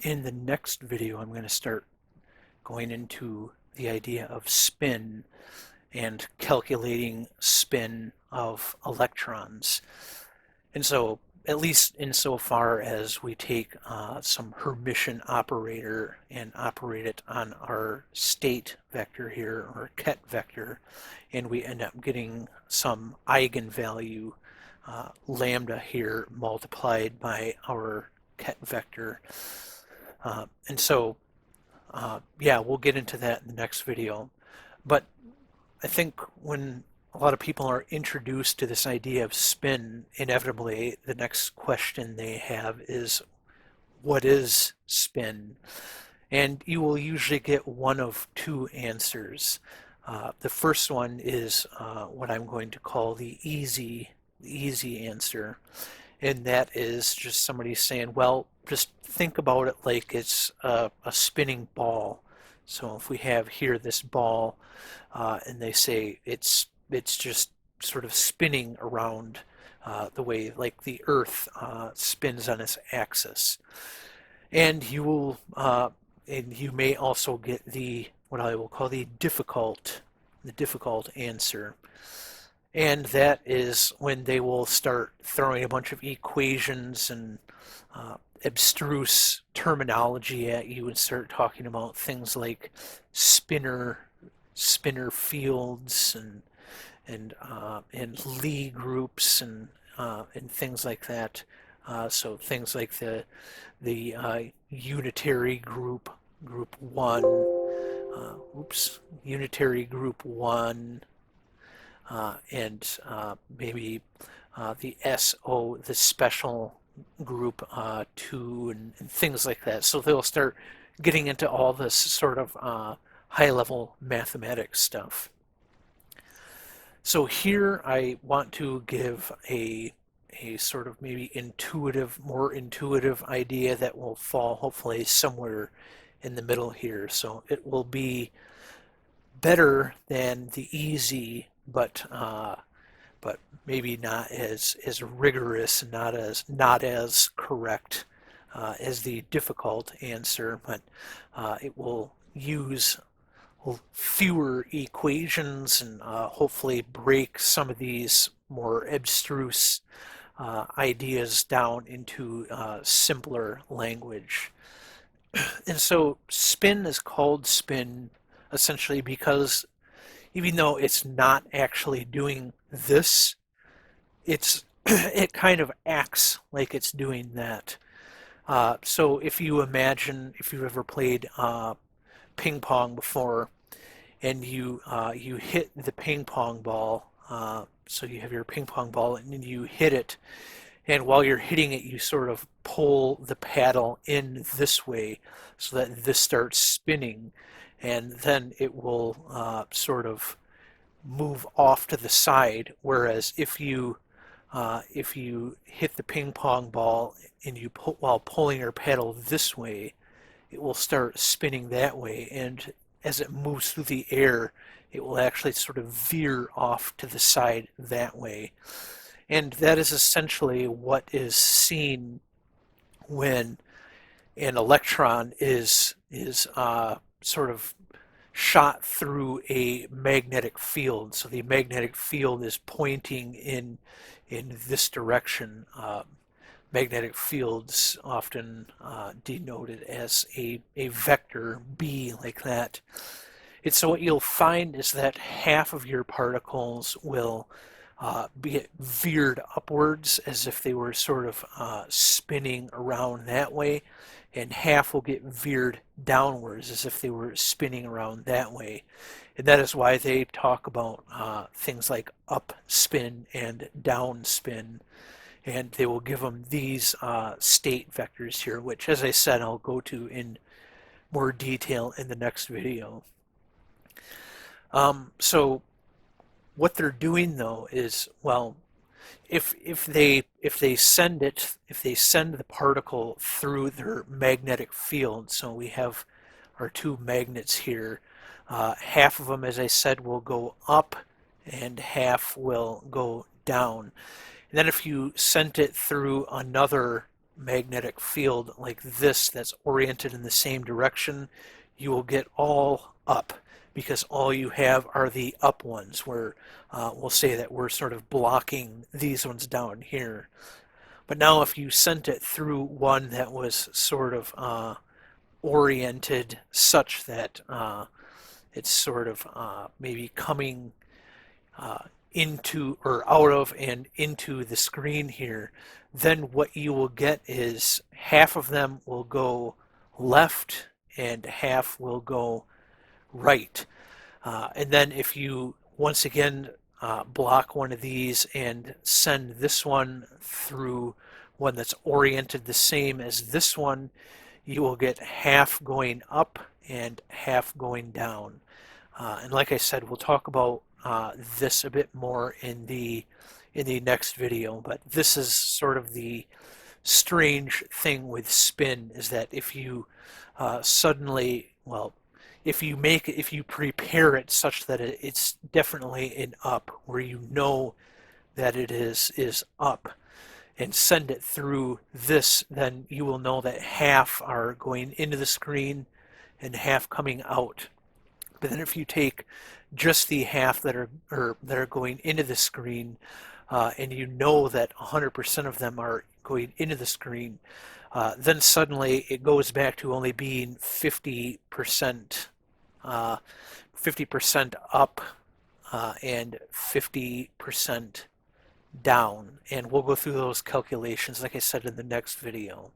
In the next video, I'm going to start going into the idea of spin and calculating spin of electrons. And so, at least insofar as we take some Hermitian operator and operate it on our state vector here, or ket vector, and we end up getting some eigenvalue lambda here multiplied by our ket vector. And so, yeah, we'll get into that in the next video. But I think when a lot of people are introduced to this idea of spin, inevitably the next question they have is, what is spin? And you will usually get one of two answers. The first one is what I'm going to call the easy answer. And that is just somebody saying, well, just think about it like it's a spinning ball. So if we have here this ball, and they say it's just sort of spinning around the way like the Earth spins on its axis, and you may also get the what I will call the difficult answer. And that is when they will start throwing a bunch of equations and abstruse terminology at you and start talking about things like spinor fields and Lie groups and things like that. So things like the unitary group one, unitary group one. And maybe the SO, the special group 2, and things like that. So they'll start getting into all this sort of high-level mathematics stuff. So here I want to give a sort of maybe more intuitive idea that will fall hopefully somewhere in the middle here. So it will be better than the easy, but maybe not as rigorous, not as correct as the difficult answer. But it will use fewer equations and hopefully break some of these more abstruse ideas down into simpler language. And so spin is called spin essentially because even though it's not actually doing this, it kind of acts like it's doing that. So if you imagine, if you've ever played ping pong before, and you hit the ping pong ball, so you have your ping pong ball and then you hit it, and while you're hitting it, you sort of pull the paddle in this way so that this starts spinning, and then it will sort of move off to the side. Whereas if you hit the ping pong ball and you while pulling your paddle this way, it will start spinning that way, and as it moves through the air, it will actually sort of veer off to the side that way. And that is essentially what is seen when an electron is sort of shot through a magnetic field. So the magnetic field is pointing in this direction. Magnetic fields often denoted as a vector B, like that. And so what you'll find is that half of your particles will be veered upwards as if they were sort of spinning around that way, and half will get veered downwards as if they were spinning around that way. And that is why they talk about things like up spin and down spin. And they will give them these state vectors here, which, as I said, I'll go to in more detail in the next video. So what they're doing though is, well, if they send the particle through their magnetic field, so we have our two magnets here, half of them, as I said, will go up and half will go down. And then if you sent it through another magnetic field like this that's oriented in the same direction, you will get all up because all you have are the up ones where we'll say that we're sort of blocking these ones down here. But now if you sent it through one that was sort of oriented such that it's sort of maybe coming uh, into or out of and into the screen here, then what you will get is half of them will go left and half will go right. And then if you once again block one of these and send this one through one that's oriented the same as this one, you will get half going up and half going down. And like I said, we'll talk about this a bit more in the next video. But this is sort of the strange thing with spin, is that if you suddenly, well, if you prepare it such that it's definitely an up, where you know that it is up, and send it through this, then you will know that half are going into the screen and half coming out. But then if you take just the half that are going into the screen, and you know that 100% of them are going into the screen, then suddenly it goes back to only being 50%, 50% up and 50% down. And we'll go through those calculations, like I said, in the next video.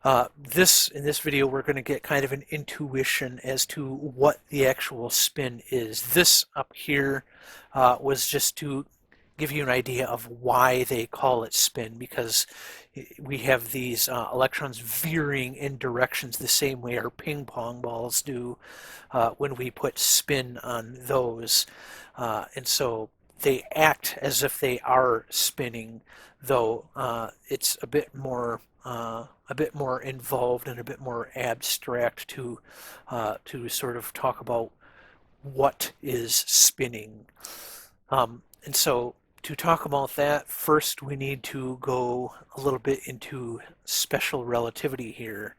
In this video, we're going to get kind of an intuition as to what the actual spin is. This up here was just to give you an idea of why they call it spin, because we have these electrons veering in directions the same way our ping pong balls do when we put spin on those. And so they act as if they are spinning, though it's a bit more involved and a bit more abstract to sort of talk about what is spinning. And so to talk about that, first we need to go a little bit into special relativity here.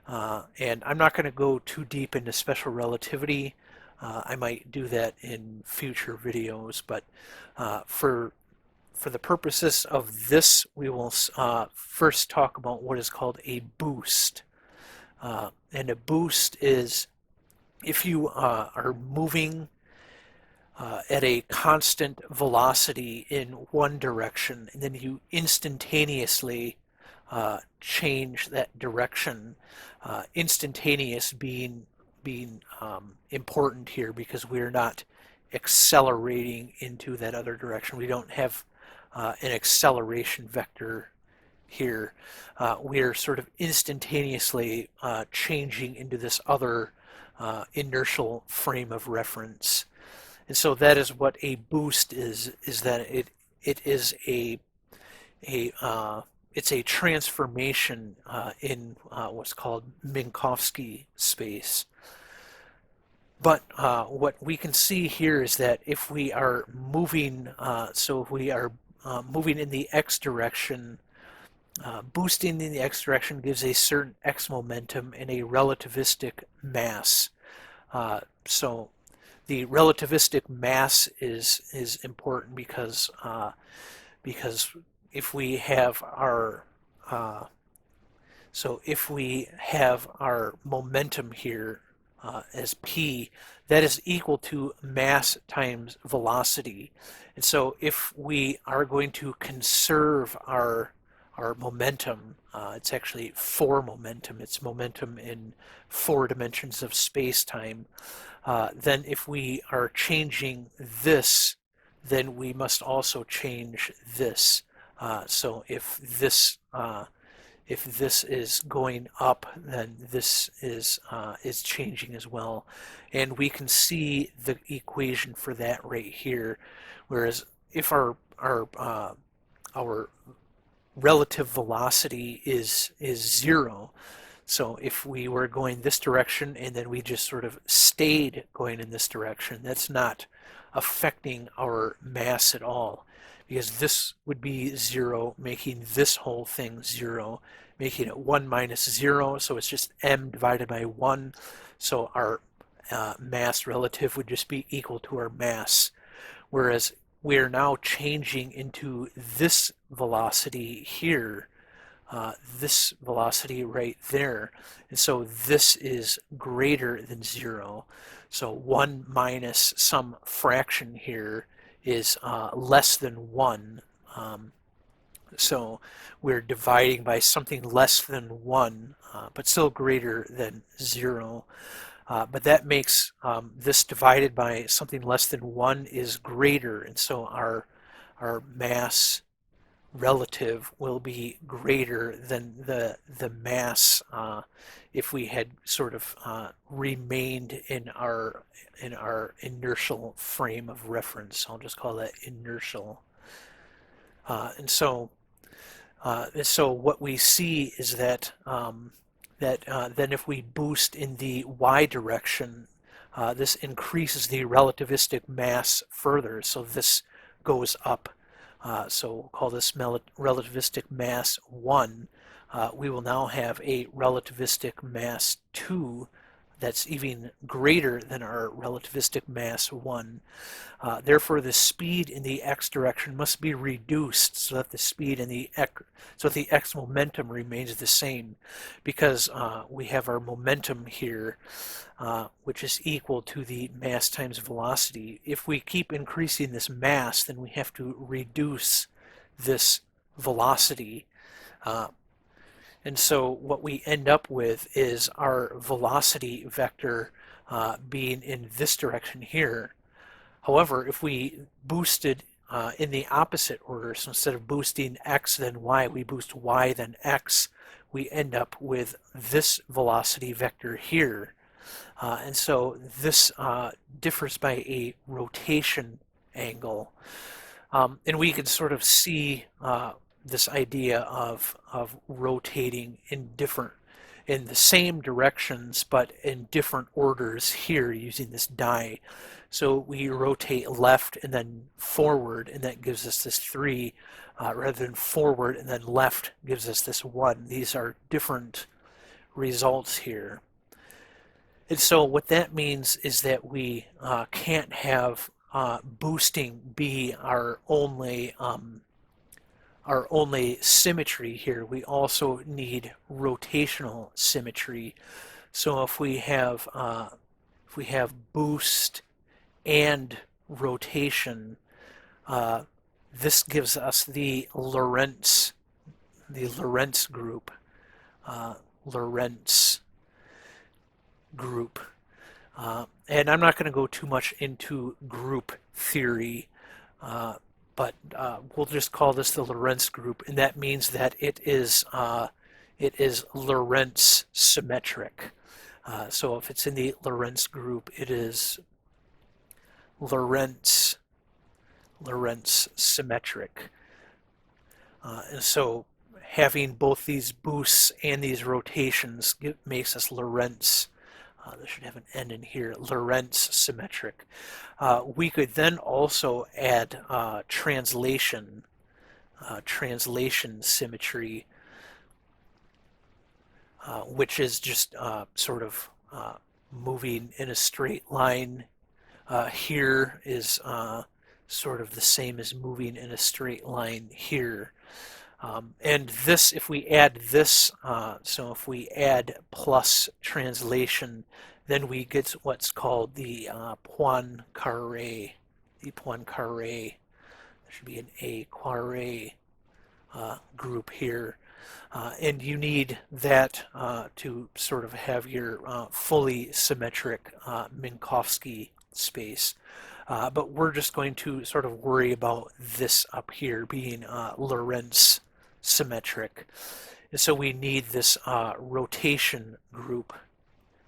And I'm not going to go too deep into special relativity. I might do that in future videos, but for the purposes of this, we will first talk about what is called a boost. And a boost is if you are moving at a constant velocity in one direction, and then you instantaneously change that direction. Instantaneous being important here, because we're not accelerating into that other direction. We don't have an acceleration vector here. We are sort of instantaneously changing into this other inertial frame of reference. And so that is what a boost is that it is it's a transformation in what's called Minkowski space. But what we can see here is that if we are moving, so if we are moving in the x direction, boosting in the x direction gives a certain x momentum and a relativistic mass. So the relativistic mass is important because if we have our momentum here as p, that is equal to mass times velocity. And so if we are going to conserve our momentum, it's actually 4 momentum, it's momentum in 4 dimensions of space-time, then if we are changing this, then we must also change this. So if this is going up, then this is changing as well, and we can see the equation for that right here. Whereas if our relative velocity is 0, so if we were going this direction and then we just sort of stayed going in this direction, that's not affecting our mass at all, because this would be 0, making this whole thing 0, making it 1 minus 0, so it's just m divided by 1. So our mass relative would just be equal to our mass. Whereas we're now changing into this velocity here, this velocity right there. And so this is greater than 0. So 1 minus some fraction here is less than 1. So we're dividing by something less than 1, but still greater than 0. But that makes this divided by something less than 1 is greater, and so our mass relative will be greater than the mass if we had sort of remained in our inertial frame of reference. I'll just call that inertial. And so what we see is that then if we boost in the y direction, this increases the relativistic mass further. So this goes up. So we'll call this relativistic mass 1. We will now have a relativistic mass 2 that's even greater than our relativistic mass 1. Therefore, the speed in the x direction must be reduced so that the speed in the x momentum remains the same, because we have our momentum here, which is equal to the mass times velocity. If we keep increasing this mass, then we have to reduce this velocity. And so what we end up with is our velocity vector being in this direction here. However, if we boosted in the opposite order, so instead of boosting x then y, we boost y then x, we end up with this velocity vector here. And so this differs by a rotation angle. And we can sort of see this idea of rotating in the same directions but in different orders here using this die. So we rotate left and then forward, and that gives us this 3, rather than forward and then left gives us this 1. These are different results here. And so what that means is that we can't have boosting be our only symmetry here. We also need rotational symmetry. So if we have boost and rotation, this gives us the Lorentz group. And I'm not going to go too much into group theory, but we'll just call this the Lorentz group, and that means that it is Lorentz symmetric. So if it's in the Lorentz group, it is Lorentz symmetric. And so having both these boosts and these rotations makes us Lorentz. This should have an N in here, Lorentz symmetric. We could then also add translation symmetry, which is just sort of moving in a straight line. Here is sort of the same as moving in a straight line here. And this, if we add this, so if we add plus translation, then we get what's called the Poincaré. There should be an A Poincaré group here. And you need that to sort of have your fully symmetric Minkowski space. But we're just going to sort of worry about this up here being Lorentz symmetric. And so we need this rotation group,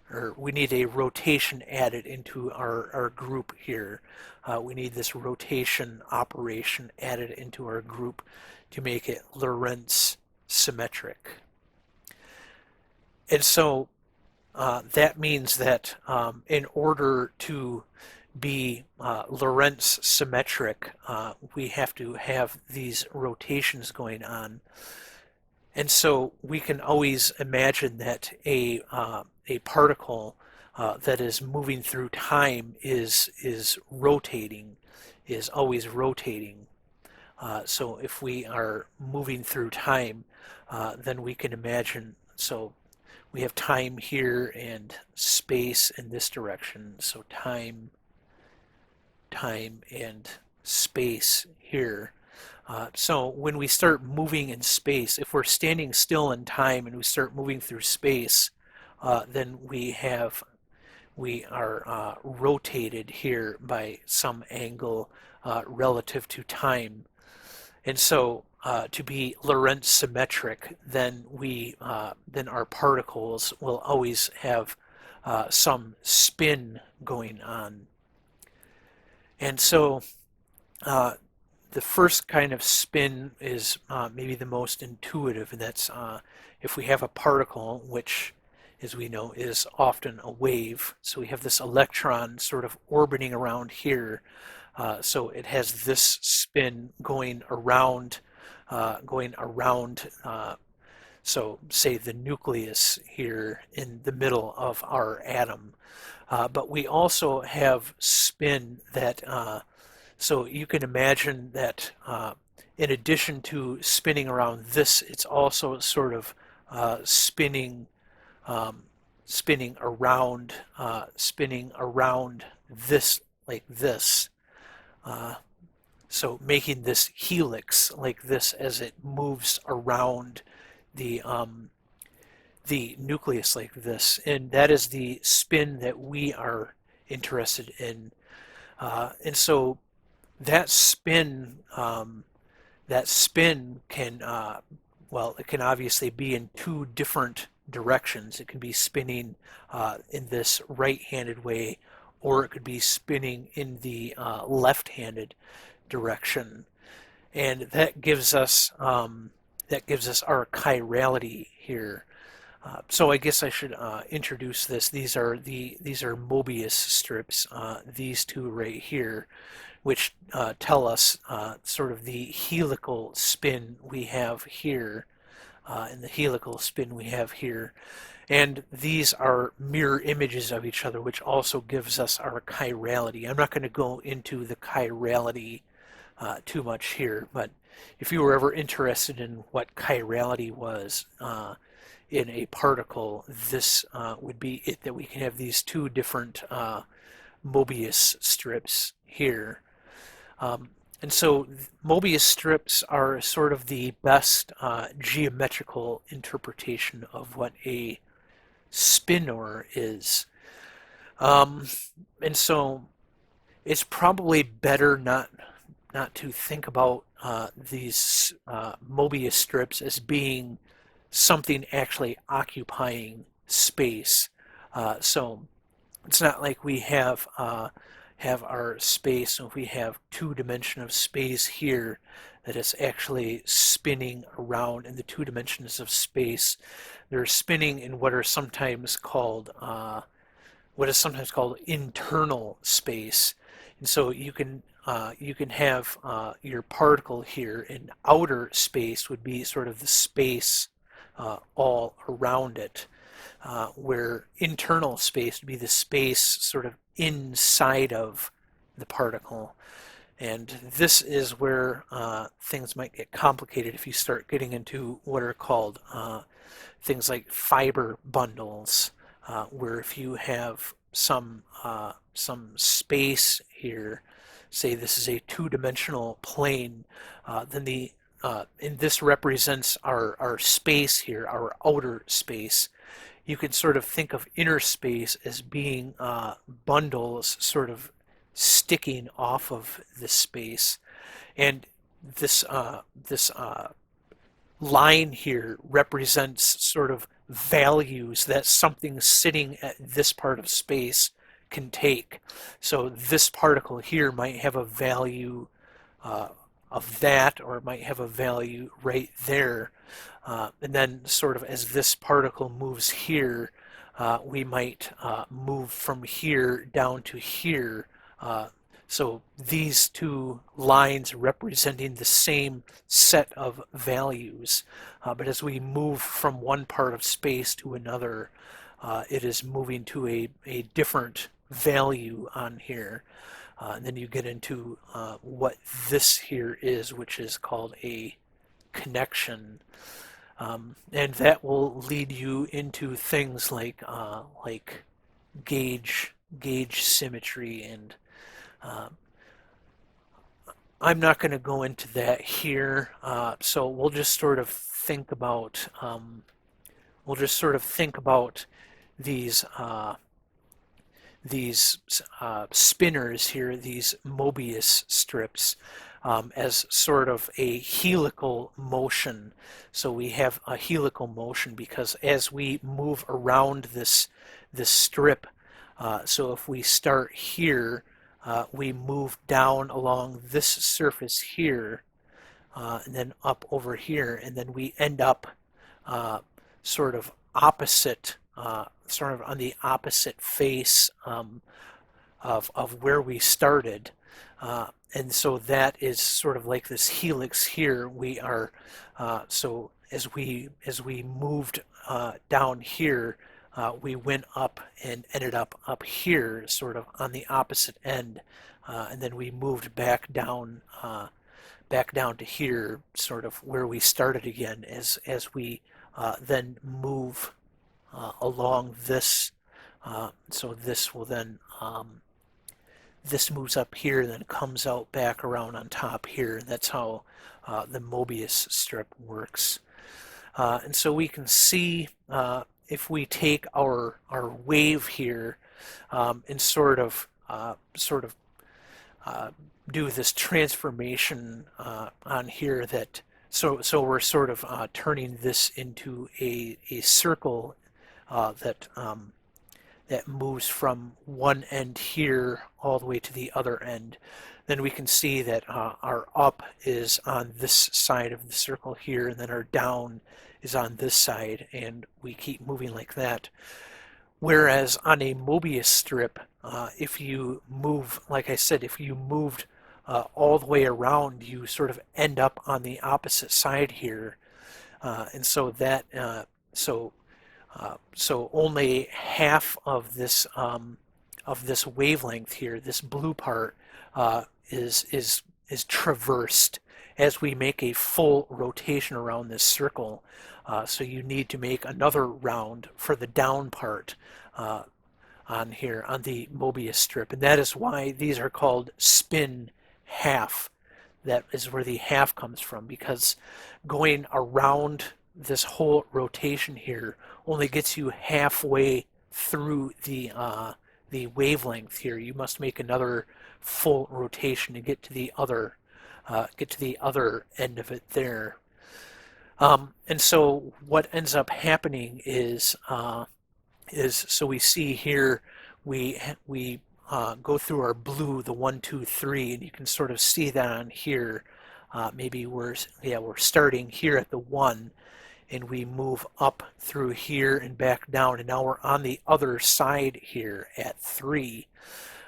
or we need a rotation added into our group here. We need this rotation operation added into our group to make it Lorentz symmetric. And so that means that in order to be Lorentz symmetric, we have to have these rotations going on. And so we can always imagine that a particle that is moving through time is rotating, is always rotating. So if we are moving through time, then we can imagine, so we have time here and space in this direction. So time, and space here. So when we start moving in space, if we're standing still in time and we start moving through space, then we are rotated here by some angle relative to time. And so to be Lorentz symmetric, then then our particles will always have some spin going on. And so the first kind of spin is maybe the most intuitive, and that's if we have a particle, which, as we know, is often a wave. So we have this electron sort of orbiting around here. So it has this spin going around, so say the nucleus here in the middle of our atom. But we also have spin that so you can imagine that in addition to spinning around this, it's also sort of spinning around this, like this. So making this helix like this as it moves around the nucleus like this, and that is the spin that we are interested in. And so that spin can well, it can obviously be in two different directions. It can be spinning in this right-handed way, or it could be spinning in the left-handed direction, and that gives us our chirality here. So I guess I should introduce this. These are Mobius strips, these two right here, which tell us sort of the helical spin we have here, and the helical spin we have here. And these are mirror images of each other, which also gives us our chirality. I'm not going to go into the chirality too much here, but if you were ever interested in what chirality was in a particle, this would be it, that we can have these two different Mobius strips here. And so Mobius strips are sort of the best geometrical interpretation of what a spinor is. And so it's probably better not to think about these Mobius strips as being something actually occupying space. So it's not like we have our space, so if we have two-dimension of space here, that is actually spinning around in the two dimensions of space. They're spinning in what is sometimes called internal space. And so you can have your particle here, in outer space would be sort of the space all around it, where internal space would be the space sort of inside of the particle. And this is where things might get complicated if you start getting into what are called things like fiber bundles, where if you have some space here, say this is a two-dimensional plane, then and this represents our space here, our outer space. You can sort of think of inner space as being bundles sort of sticking off of this space, and this line here represents sort of values that something sitting at this part of space can take. So this particle here might have a value of that, or it might have a value right there. And then sort of as this particle moves here, we might move from here down to here So these two lines representing the same set of values, but as we move from one part of space to another, it is moving to a different value on here. And then you get into what this here is, which is called a connection. And that will lead you into things like gauge symmetry, and I'm not going to go into that here. So we'll just sort of think about these spinors here, these Mobius strips, as sort of a helical motion. So we have a helical motion because as we move around this strip, so if we start here, we move down along this surface here, and then up over here, and then we end up sort of opposite, sort of on the opposite face of where we started. And so that is sort of like this helix here. We are, so as we moved down here, we went up and ended up here, sort of on the opposite end, and then we moved back down to here, sort of where we started again, as we then move along this. So this will then this moves up here, then comes out back around on top here. That's how the Mobius strip works. And so we can see if we take our wave here and sort of do this transformation on here, that so we're sort of turning this into a circle that moves from one end here all the way to the other end. Then we can see that our up is on this side of the circle here, and then our down is on this side, and we keep moving like that. Whereas on a Mobius strip, if you move, like I said, if you moved all the way around, you sort of end up on the opposite side here. And so that, so only half of this wavelength here, this blue part, is traversed as we make a full rotation around this circle. So you need to make another round for the down part on here on the Mobius strip, and that is why these are called spin half. That is where the half comes from, because going around this whole rotation here only gets you halfway through the wavelength here. You must make another full rotation to get to the other end of it there. And so what ends up happening is so we see here we go through our blue, the 1, 2, 3, and you can sort of see that on here. Maybe we're starting here at the 1, and we move up through here and back down, and now we're on the other side here at 3.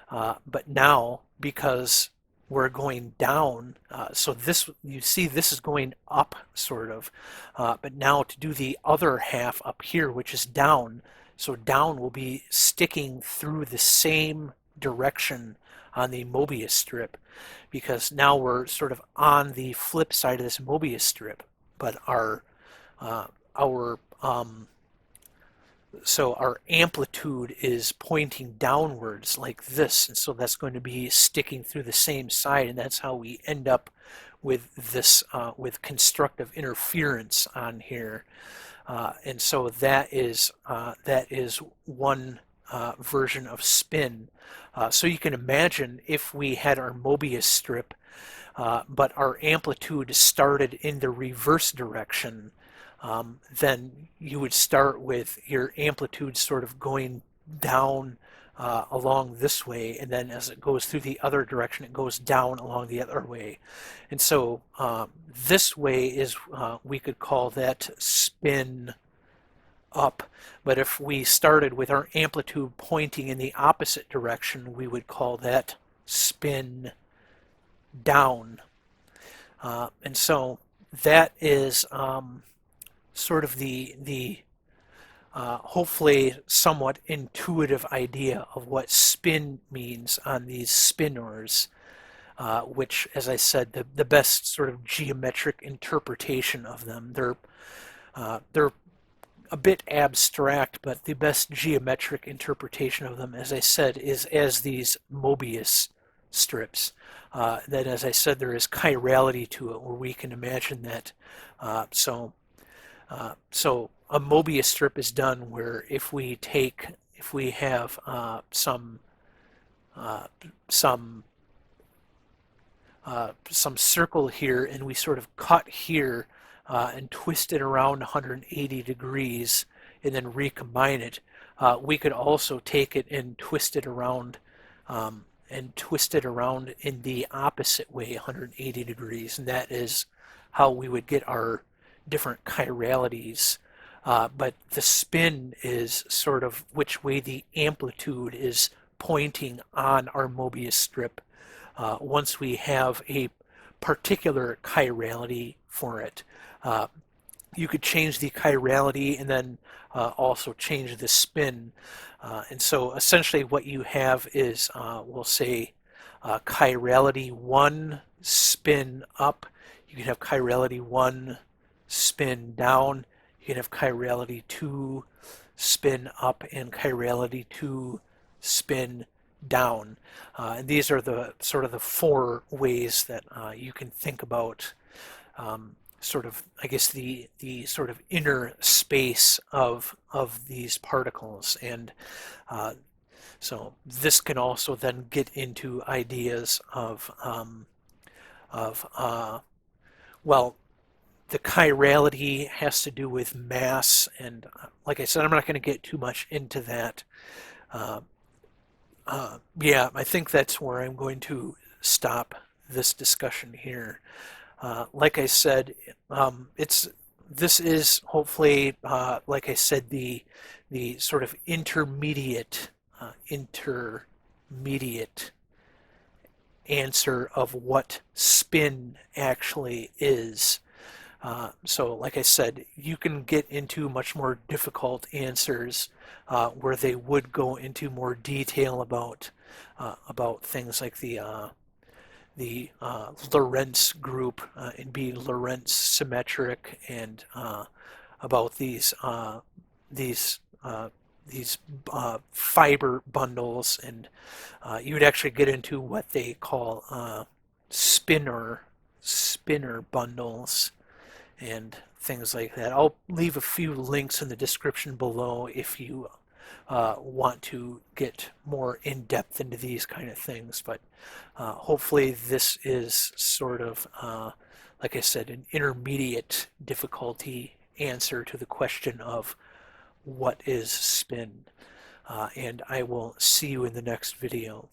But now, because we're going down, so this, you see this is going up sort of, but now to do the other half up here, which is down, so down will be sticking through the same direction on the Mobius strip, because now we're sort of on the flip side of this Mobius strip, but our amplitude is pointing downwards like this, and so that's going to be sticking through the same side, and that's how we end up with this with constructive interference on here. And so that is one version of spin. So you can imagine if we had our Mobius strip, but our amplitude started in the reverse direction, then you would start with your amplitude sort of going down along this way, and then as it goes through the other direction, it goes down along the other way. And so this way is, we could call that spin up. But if we started with our amplitude pointing in the opposite direction, we would call that spin down. And so that is sort of the hopefully somewhat intuitive idea of what spin means on these spinors, which, as I said, the best sort of geometric interpretation of them. They're a bit abstract, but the best geometric interpretation of them, as I said, is as these Mobius strips. That, as I said, there is chirality to it, where we can imagine that. So a Mobius strip is done where if we have some circle here, and we sort of cut here and twist it around 180 degrees and then recombine it, we could also take it and twist it around in the opposite way, 180 degrees, and that is how we would get our different chiralities. But the spin is sort of which way the amplitude is pointing on our Mobius strip once we have a particular chirality for it. You could change the chirality and then also change the spin. And so essentially what you have is, we'll say, chirality 1 spin up. You can have chirality 1 spin down. You can have chirality 2 spin up and chirality 2 spin down. And these are the sort of the 4 ways that you can think about sort of, I guess, the sort of inner space of these particles. And so this can also then get into ideas of well, the chirality has to do with mass, and like I said, I'm not going to get too much into that. Yeah, I think that's where I'm going to stop this discussion here. Like I said, this is hopefully, like I said, the sort of intermediate answer of what spin actually is. So, like I said, you can get into much more difficult answers where they would go into more detail about things like the Lorentz group and being Lorentz symmetric, and about these fiber bundles, and you would actually get into what they call spinor bundles and things like that. I'll leave a few links in the description below if you want to get more in depth into these kind of things. But hopefully this is sort of, like I said, an intermediate difficulty answer to the question of what is spin. And I will see you in the next video.